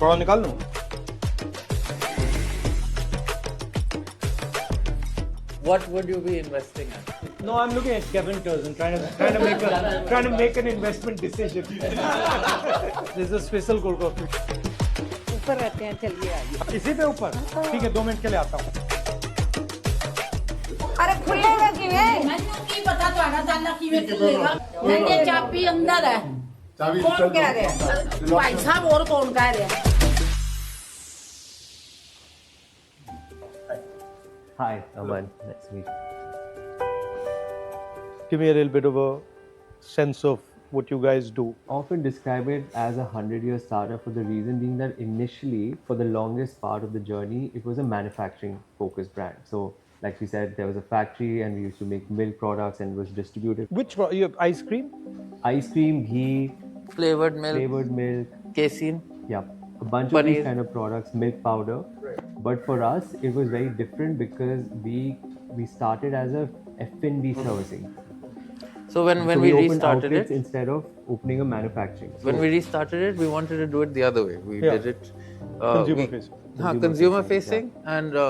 थोड़ा निकाल लूं? What would you be investing in? No, I'm looking at Kevin Turson, trying to make an investment decision. This is a special cold coffee. ऊपर रहते हैं, चलिए आइए। इसी पे ऊपर? ठीक है, 2 मिनट के लिए आता हूँ। अरे खुलेगा किवें? ਮੈਨੂੰ ਕੀ ਪਤਾ ਤੁਹਾਡਾ ਤਾਲਾ ਕਿਵੇਂ ਖੁੱਲੇਗਾ ਮੇਰੇ ਚਾਬੀ ਅੰਦਰ ਹੈ कौन कह रहे हैं? ਭਾਈ ਸਾਹਿਬ ਹੋਰ ਕੌਣ ਕਹਿ ਰਿਹਾ Hi, Aman. Nice to meet you. Give me a little bit of a sense of what you guys do. Often describe it as a 100-year startup for the reason being that initially, for the longest part of the journey, it was a manufacturing-focused brand. So, like we said, there was a factory and we used to make milk products and it was distributed. You have ice cream? Ice cream, ghee, Flavored milk, casein. yeah, a bunch of Paneer. these kind of products, milk powder. But for us, it was very different because we started as a F&B servicing. So when So we opened restarted outlets it, instead of opening a manufacturing. when So- we restarted it, we wanted to do it the other way. We Yeah. did it Consumer facing. consumer facing, and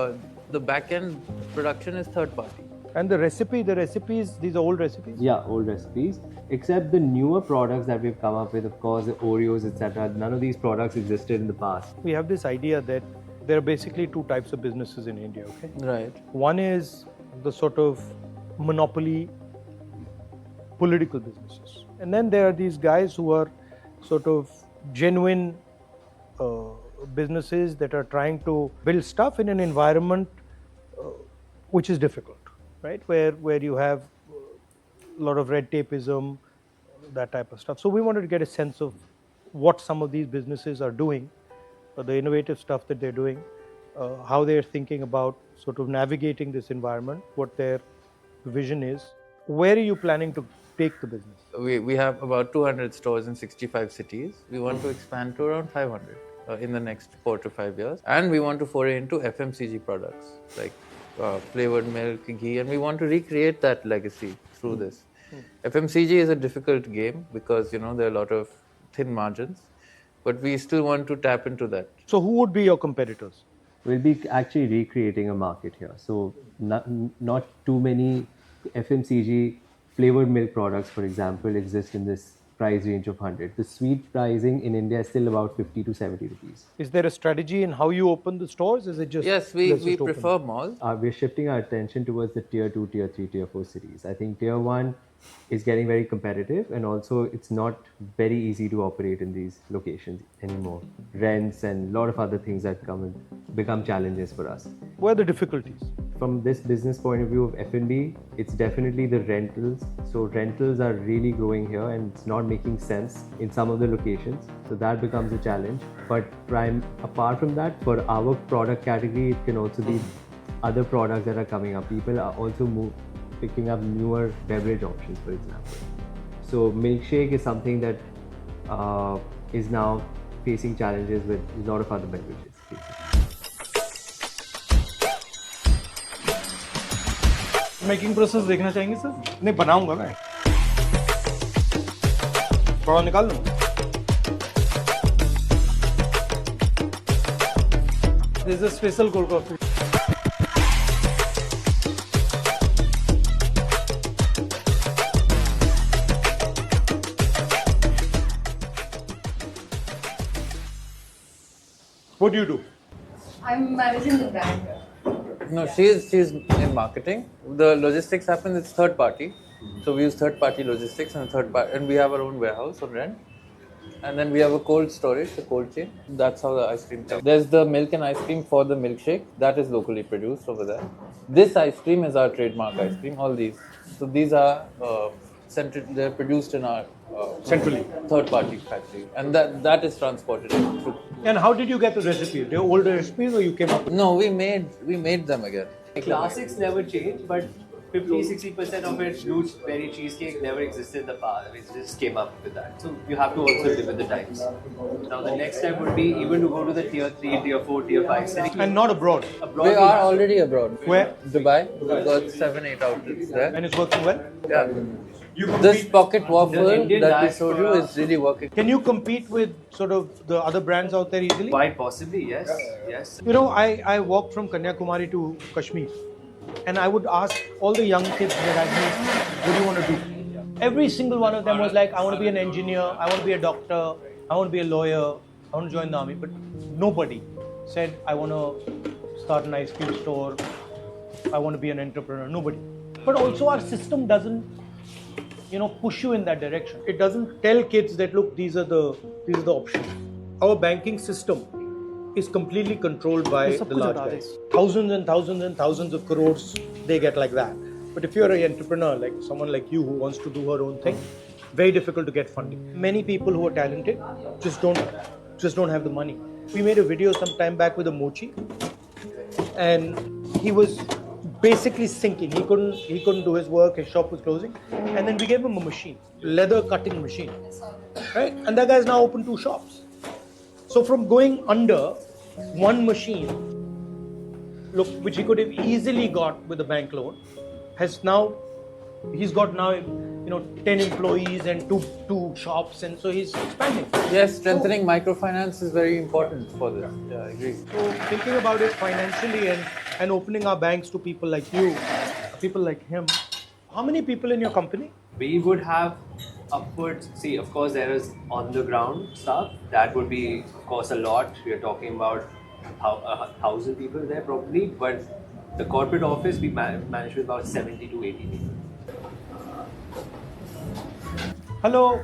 the back end production is third party. And the recipes, these are old recipes? Yeah, old recipes. Except the newer products that we've come up with, of course, the Oreos, etc. None of these products existed in the past. We have this idea that there are basically 2 types of businesses in India, okay? Right. One is the sort of monopoly political businesses. And then there are these guys who are sort of genuine businesses that are trying to build stuff in an environment which is difficult, right? Where you have a lot of red tapeism, that type of stuff. So we wanted to get a sense of what some of these businesses are doing, the innovative stuff that they're doing, how they're thinking about sort of navigating this environment, what their vision is. Where are you planning to take the business? We have about 200 stores in 65 cities. We want to expand to around 500 in the next 4 to 5 years. And we want to foray into FMCG products like flavored milk, ghee, and we want to recreate that legacy through this. FMCG is a difficult game because, there are a lot of thin margins, but we still want to tap into that. So who would be your competitors? We'll be actually recreating a market here. So not too many FMCG flavored milk products, for example, exist in this price range of 100. The sweet pricing in India is still about 50 to 70 rupees. Is there a strategy in how you open the stores? Is it just Yes, let's we just open prefer it? malls. We're shifting our attention towards the tier 2, tier 3, tier 4 cities. I think tier 1 is getting very competitive, and also it's not very easy to operate in these locations anymore. Rents and a lot of other things that become challenges for us. What are the difficulties? From this business point of view of F&B, it's definitely the rentals. So rentals are really growing here and it's not making sense in some of the locations. So that becomes a challenge. But apart from that, for our product category, it can also be other products that are coming up. People are also picking up newer beverage options, for example. So milkshake is something that is now facing challenges with a lot of other beverages. Making process देखना चाहेंगे sir? नहीं, बनाऊंगा मैं। थोड़ा निकाल लूं? This is a special cold coffee. What do you do? I'm managing the brand. No, she's in marketing. The logistics happens, it's third party. So we use third party logistics and we have our own warehouse on rent. And then we have a cold storage, a cold chain. That's how the ice cream comes. There's the milk and ice cream for the milkshake. That is locally produced over there. This ice cream is our trademark ice cream, all these. So these are they're produced in our Centrally. third party factory. And that is transported in through. And how did you get the recipe? They're older recipes or you came up with? No, we made them again. Classics never change, but 50-60% of it, blueberry cheesecake never existed in the past. We just came up with that. So you have to also live with the times. Now the next step would be even to go to the tier 3, tier 4, tier 5 cities. And not abroad. We are already abroad. Where? Dubai. We've got 7-8 outlets there. And it's working well? Yeah. You This compete, pocket waffle Indian that we showed you diaspora- is really working. can you compete with sort of the other brands out there easily? Quite possibly, yes. Yes. You know, I walked from Kanyakumari to Kashmir, and I would ask all the young kids that I meet, what do you want to do? Every single one of them was like, I want to be an engineer, I want to be a doctor, I want to be a lawyer, I want to join the army. But nobody said, I want to start an ice cream store, I want to be an entrepreneur. Nobody. But also our system doesn't, you know, push you in that direction. It doesn't tell kids that, look, these are the options. Our banking system is completely controlled by the large guys. Thousands and thousands and thousands of crores they get like that. But if you're an entrepreneur, like someone like you who wants to do her own thing, very difficult to get funding. Many people who are talented just don't have the money. We made a video some time back with a mochi, and he was basically sinking. He couldn't do his work. His shop was closing, and then we gave him a machine, leather cutting machine, right? And that guy's now opened 2 shops. So from going under one machine, look, which he could have easily got with a bank loan, he's got now, you know, 10 employees and two shops, and so he's expanding. Yes, strengthening microfinance is very important for this. Yeah, I agree. So thinking about it financially and opening our banks to people like you, people like him. How many people in your company? We would have upwards, see, of course, there is on the ground stuff. That would be, of course, a lot. We are talking about 1,000 people there probably, but the corporate office we manage with about 70 to 80 people. Hello.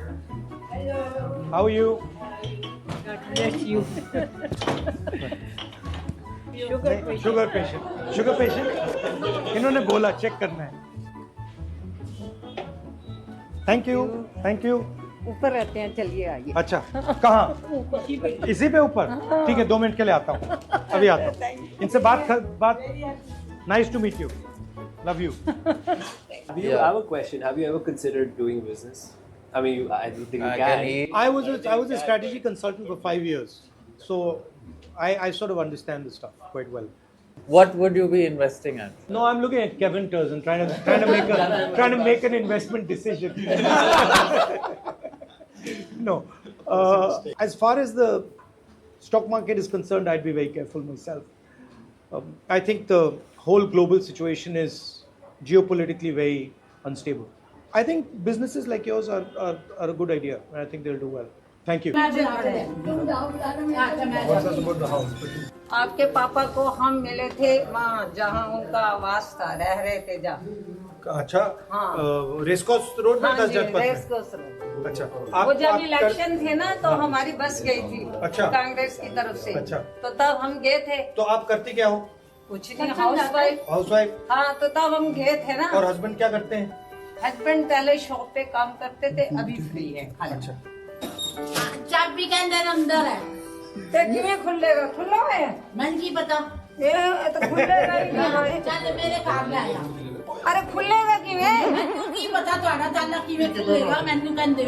Hello. How are you? Sugar patient इन्होंने बोला check करना है. Thank you. ऊपर रहते हैं, चलिए आइए. अच्छा, कहाँ? इसी पे ऊपर. ठीक है, 2 मिनट के लिए आता हूँ. अभी आता हूँ. इनसे बात. Nice to meet you. Love you. I have a question. Have you ever considered doing business? I mean, I don't think you Can can. he? I was a strategy consultant for 5 years, so I sort of understand this stuff quite well. What would you be investing at? No, I'm looking at Kevin Turs and trying to make an investment decision. No, as far as the stock market is concerned, I'd be very careful myself. I think the whole global situation is geopolitically very unstable. I think businesses like yours are a good idea, and I think they'll do well. Thank you. आपके पापा को हम मिले थे वहाँ जहाँ उनका आवास था, रह रहे थे जहाँ. अच्छा, हाँ. रेसकोर्स रोड में 10 जनपद में. Race course road. अच्छा, वो जब इलेक्शन थे ना, तो हमारी बस गई थी अच्छा. कांग्रेस की तरफ से. अच्छा. तो तब हम गए थे. तो आप करते क्या हो? कुछ नहीं, हाउसवाइफ. हाउसवाइफ. हाँ, तो तब हम गए थे ना. और हस्बैंड क्या करते हैं? हस्बैंड पहले शॉप पे काम करते थे, अभी फ्री है. अच्छा. चाबी के अंदर है ते किਵੇਂ खुलेगा? खुला है. मन की पता ये तो खुलेगा ही नहीं. चल मेरे घर में आया अरे खुलेगा किਵੇਂ? ਮੈਨੂੰ ਕੀ ਪਤਾ ਤੁਹਾਡਾ ਤਾਲਾ ਕਿਵੇਂ ਚੱਲੇਗਾ ਮੈਨੂੰ ਕਹਿੰਦੇ